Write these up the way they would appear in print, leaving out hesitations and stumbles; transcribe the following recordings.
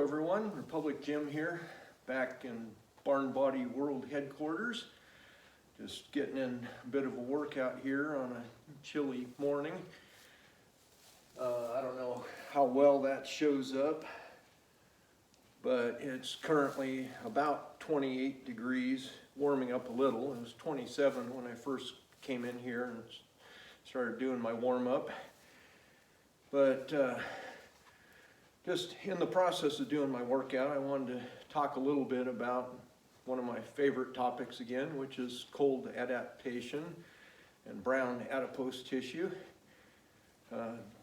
everyone, Republic Jim here, back in Barn Body World Headquarters. Just getting in a bit of a workout here on a chilly morning. I don't know how well that shows up, but it's currently about 28 degrees, warming up a little. It was 27 when I first came in here and started doing my warm-up. But just in the process of doing my workout, I wanted to talk a little bit about one of my favorite topics again, which is cold adaptation and brown adipose tissue.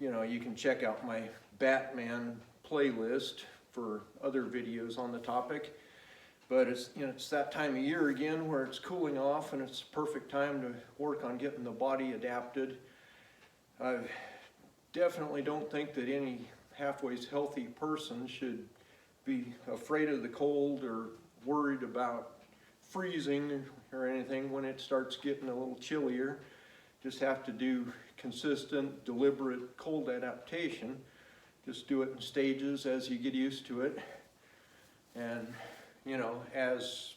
You can check out my Batman playlist for other videos on the topic. But it's that time of year again where it's cooling off, and it's the perfect time to work on getting the body adapted. I definitely don't think that any halfway healthy person should be afraid of the cold or worried about freezing or anything when it starts getting a little chillier. Just have to do consistent, deliberate cold adaptation. Just do it in stages as you get used to it. And as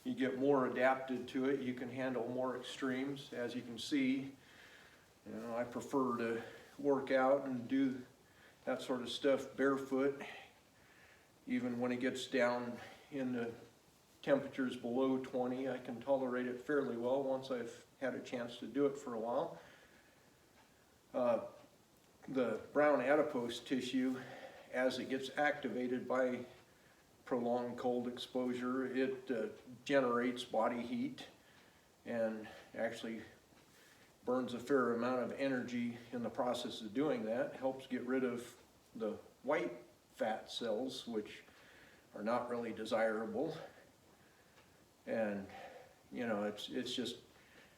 you get more adapted to it, you can handle more extremes. As you can see, I prefer to work out and do that sort of stuff barefoot, even when it gets down in the temperatures below 20. I can tolerate it fairly well once I've had a chance to do it for a while. The brown adipose tissue, as it gets activated by prolonged cold exposure, it generates body heat and actually burns a fair amount of energy in the process of doing that. Helps get rid of the white fat cells, which are not really desirable. And it's just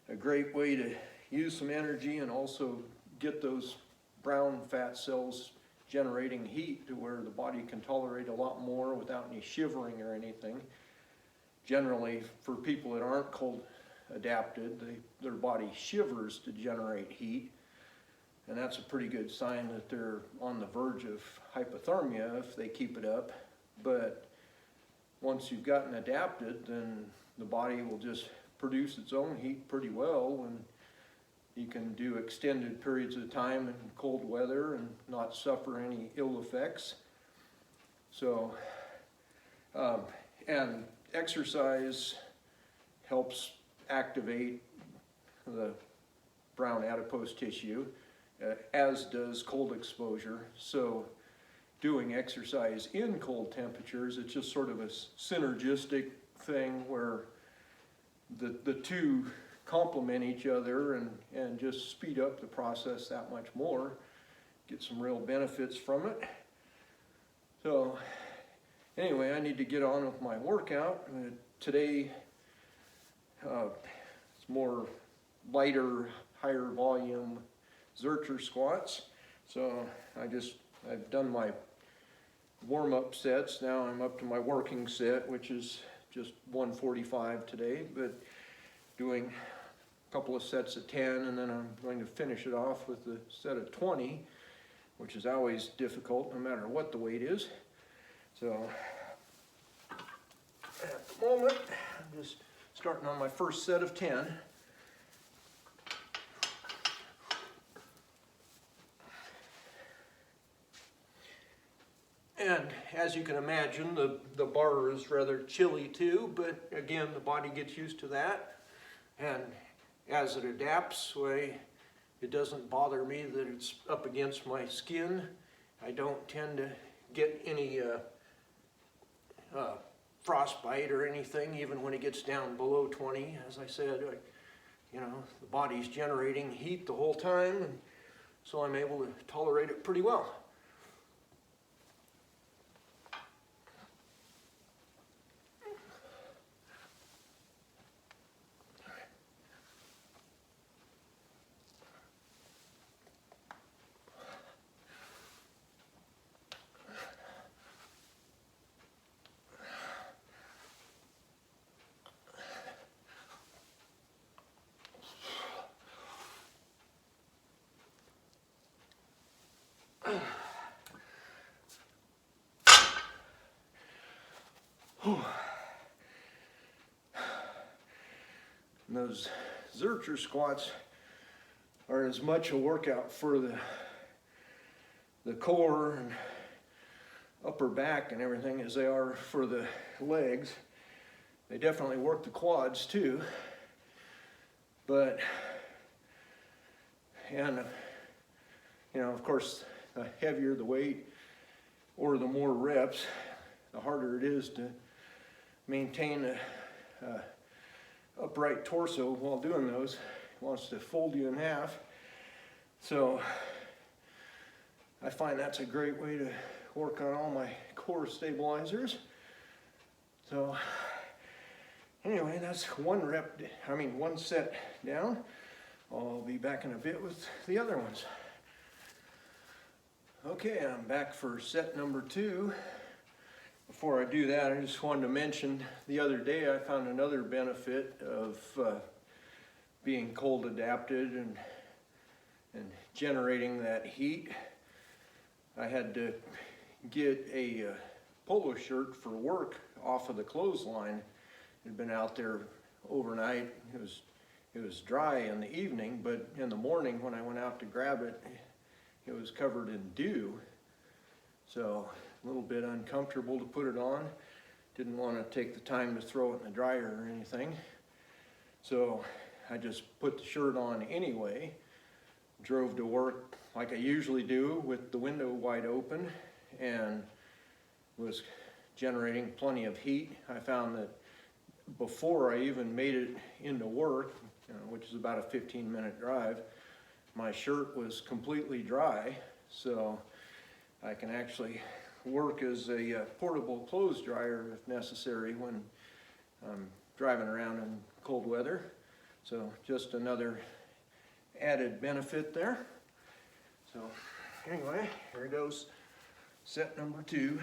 a great way to use some energy and also get those brown fat cells generating heat to where the body can tolerate a lot more without any shivering or anything. Generally, for people that aren't cold adapted, their body shivers to generate heat, and that's a pretty good sign that they're on the verge of hypothermia if they keep it up. But once you've gotten adapted, then the body will just produce its own heat pretty well, and you can do extended periods of time in cold weather and not suffer any ill effects. So, and exercise helps activate the brown adipose tissue, as does cold exposure. So doing exercise in cold temperatures, it's just sort of a synergistic thing where the two complement each other and just speed up the process that much more. Get some real benefits from it. So anyway, I need to get on with my workout. Today it's more lighter, higher volume Zercher squats. So I've done my warm-up sets. Now I'm up to my working set, which is just 145 today, but doing a couple of sets of 10, and then I'm going to finish it off with a set of 20, which is always difficult no matter what the weight is. So at the moment, I'm just starting on my first set of 10. And as you can imagine, the bar is rather chilly too, but again, the body gets used to that. And as it adapts, it doesn't bother me that it's up against my skin. I don't tend to get any frostbite or anything, even when it gets down below 20. As I said, the body's generating heat the whole time, and so I'm able to tolerate it pretty well. And those Zercher squats are as much a workout for the core and upper back and everything as they are for the legs. They definitely work the quads too, but, and you know, of course, the heavier the weight or the more reps, the harder it is to maintain a upright torso while doing those. It wants to fold you in half. So I find that's a great way to work on all my core stabilizers. So anyway, that's one set down. I'll be back in a bit with the other ones. Okay, I'm back for set number 2. Before I do that, I just wanted to mention the other day I found another benefit of being cold adapted and generating that heat. I had to get a polo shirt for work off of the clothesline. It had been out there overnight. It was dry in the evening, but in the morning when I went out to grab it, it was covered in dew. So a little bit uncomfortable to put it on. Didn't want to take the time to throw it in the dryer or anything. So I just put the shirt on anyway, drove to work like I usually do with the window wide open, and was generating plenty of heat. I found that before I even made it into work, which is about a 15-minute drive, my shirt was completely dry, so I can actually work as a portable clothes dryer if necessary when I'm driving around in cold weather. So just another added benefit there. So anyway, here goes set number 2.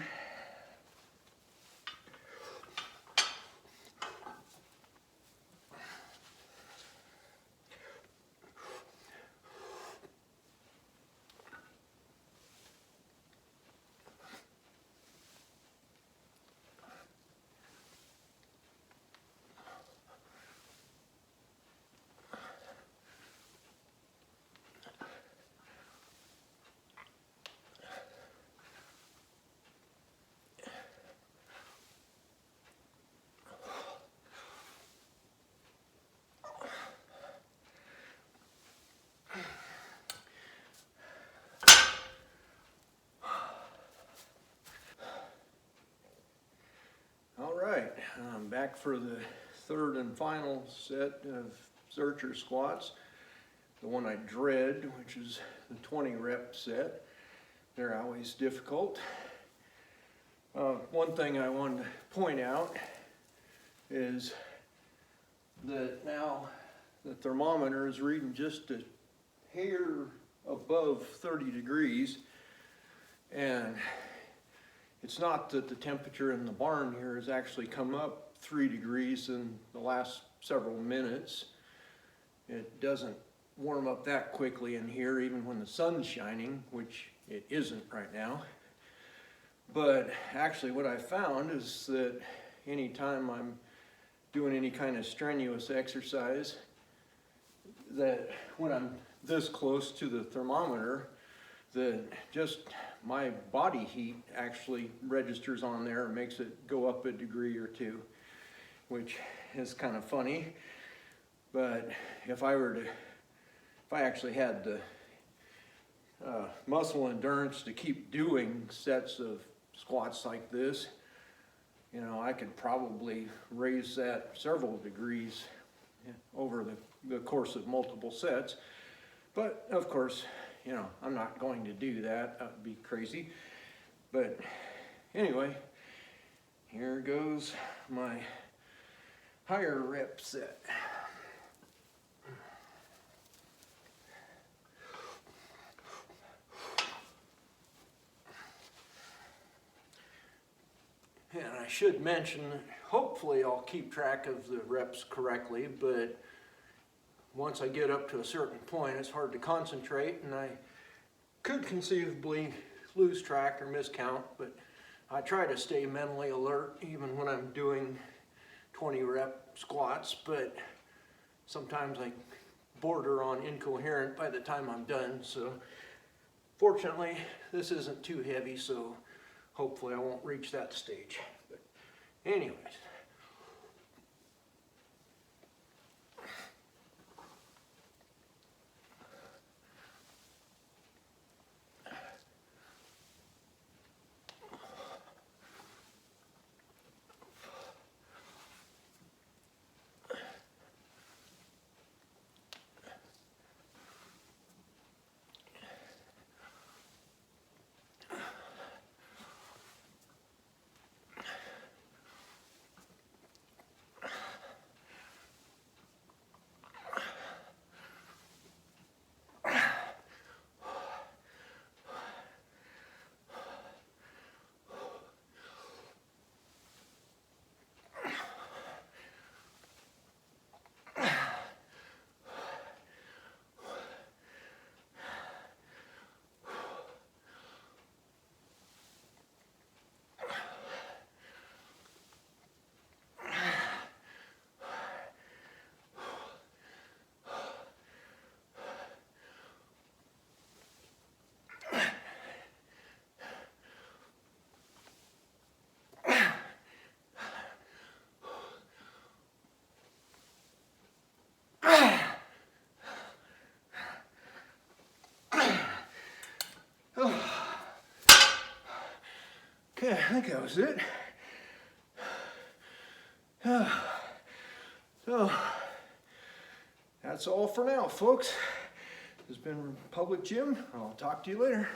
I'm back for the third and final set of Zercher squats, the one I dread, which is the 20 rep set. They're always difficult. One thing I wanted to point out is that now the thermometer is reading just a hair above 30 degrees, and it's not that the temperature in the barn here has actually come up 3 degrees in the last several minutes. It doesn't warm up that quickly in here even when the sun's shining, which it isn't right now. But actually what I found is that anytime I'm doing any kind of strenuous exercise, that when I'm this close to the thermometer, that just my body heat actually registers on there and makes it go up a degree or two, which is kind of funny. But if I actually had the muscle endurance to keep doing sets of squats like this, you know, I could probably raise that several degrees over the course of multiple sets. But of course, you know, I'm not going to do that. That would be crazy. But anyway, here goes my higher rep set. And I should mention that hopefully I'll keep track of the reps correctly, but once I get up to a certain point, it's hard to concentrate, and I could conceivably lose track or miscount, but I try to stay mentally alert even when I'm doing 20 rep squats, but sometimes I border on incoherent by the time I'm done. So fortunately, this isn't too heavy, so hopefully I won't reach that stage. But anyways. Okay, I think that was it. So, that's all for now, folks. This has been Public Gym. I'll talk to you later.